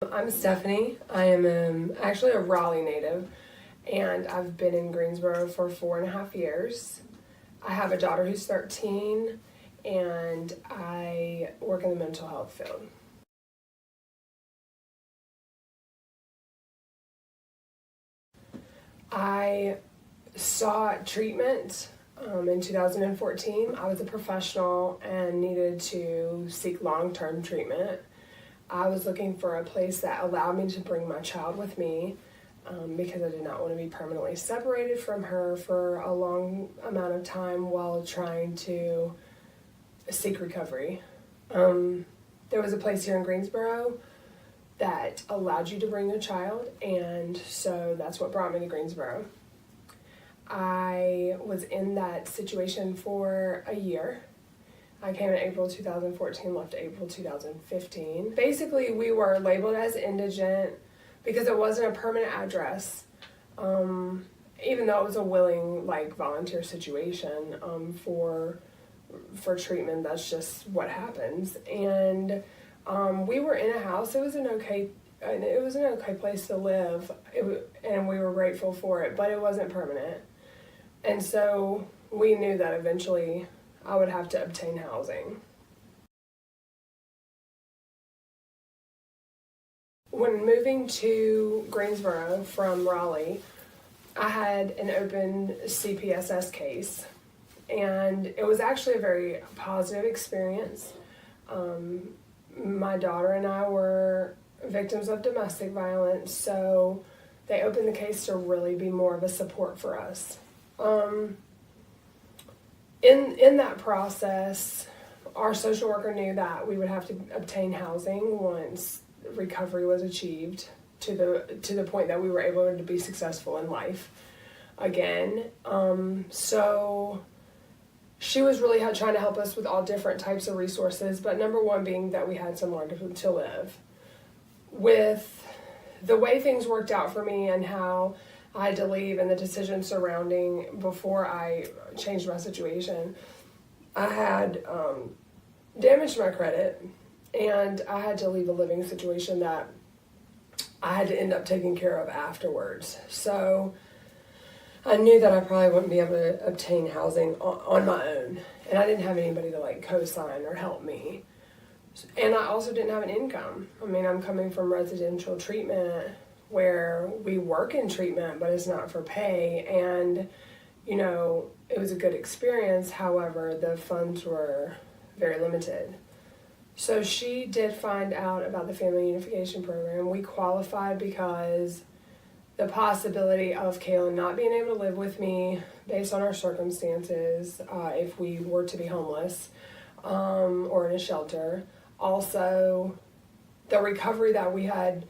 I'm Stephanie. I am actually a Raleigh native, and I've been in Greensboro for 4.5 years. I have a daughter who's 13, and I work in the mental health field. I sought treatment in 2014. I was a professional and needed to seek long-term treatment. I was looking for a place that allowed me to bring my child with me because I did not want to be permanently separated from her for a long amount of time while trying to seek recovery. There was a place here in Greensboro that allowed you to bring your child, and so that's what brought me to Greensboro. I was in that situation for a year. I came in April 2014, left April 2015. Basically, we were labeled as indigent because it wasn't a permanent address, even though it was a willing, volunteer situation for treatment. That's just what happens. And we were in a house. It was an okay place to live, and we were grateful for it, but it wasn't permanent. And so we knew that eventually I would have to obtain housing. When moving to Greensboro from Raleigh, I had an open CPSS case, and it was actually a very positive experience. My daughter and I were victims of domestic violence, so they opened the case to really be more of a support for us. In that process, our social worker knew that we would have to obtain housing once recovery was achieved to the point that we were able to be successful in life again. So she was really trying to help us with all different types of resources, but number one being that we had somewhere to live. With the way things worked out for me and how I had to leave and the decision surrounding before I changed my situation, I had damaged my credit, and I had to leave a living situation that I had to end up taking care of afterwards. So I knew that I probably wouldn't be able to obtain housing on my own, and I didn't have anybody to co-sign or help me. And I also didn't have an income. I mean, I'm coming from residential treatment where we work in treatment, but it's not for pay. And, it was a good experience. However, the funds were very limited. So she did find out about the Family Unification Program. We qualified because the possibility of Kaylin not being able to live with me based on our circumstances, if we were to be homeless or in a shelter. Also, the recovery that we had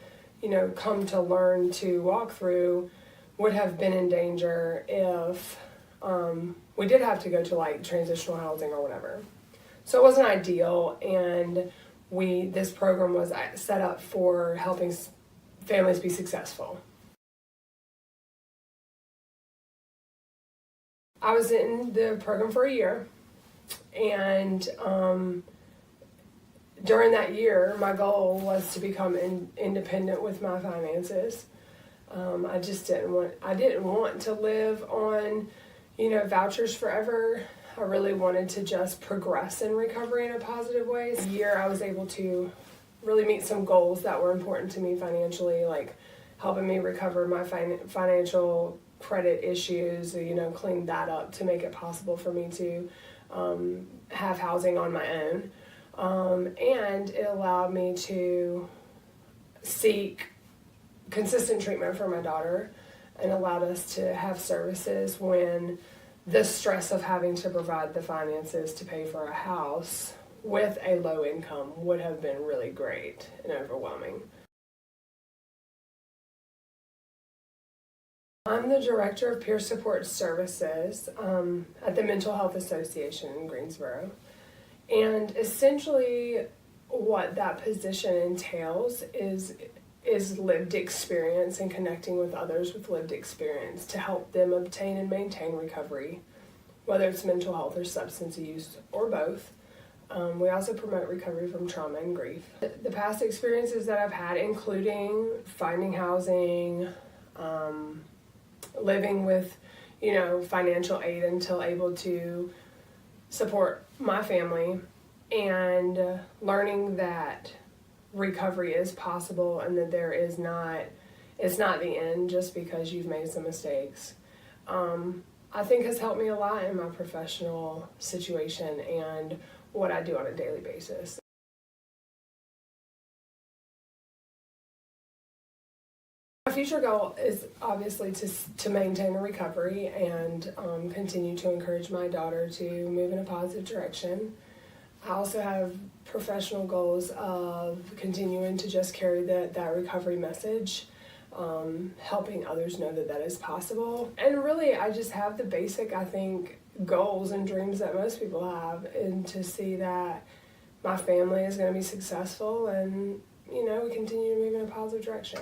come to learn to walk through would have been in danger if we did have to go to transitional housing or whatever. So it wasn't ideal, and this program was set up for helping families be successful. I was in the program for a year, and during that year, my goal was to become independent with my finances. I didn't want to live on, vouchers forever. I really wanted to just progress in recovery in a positive way. This year, I was able to really meet some goals that were important to me financially, like helping me recover my financial credit issues, clean that up to make it possible for me to have housing on my own. And it allowed me to seek consistent treatment for my daughter and allowed us to have services when the stress of having to provide the finances to pay for a house with a low income would have been really great and overwhelming. I'm the Director of Peer Support Services at the Mental Health Association in Greensboro. And essentially what that position entails is lived experience and connecting with others with lived experience to help them obtain and maintain recovery, whether it's mental health or substance use or both. We also promote recovery from trauma and grief. The past experiences that I've had, including finding housing, living with, financial aid until able to support my family, and learning that recovery is possible and that it's not the end just because you've made some mistakes. I think has helped me a lot in my professional situation and what I do on a daily basis. My future goal is obviously to maintain a recovery and continue to encourage my daughter to move in a positive direction. I also have professional goals of continuing to just carry that recovery message, helping others know that is possible. And really, I just have the basic, I think, goals and dreams that most people have, and to see that my family is going to be successful and, we continue to move in a positive direction.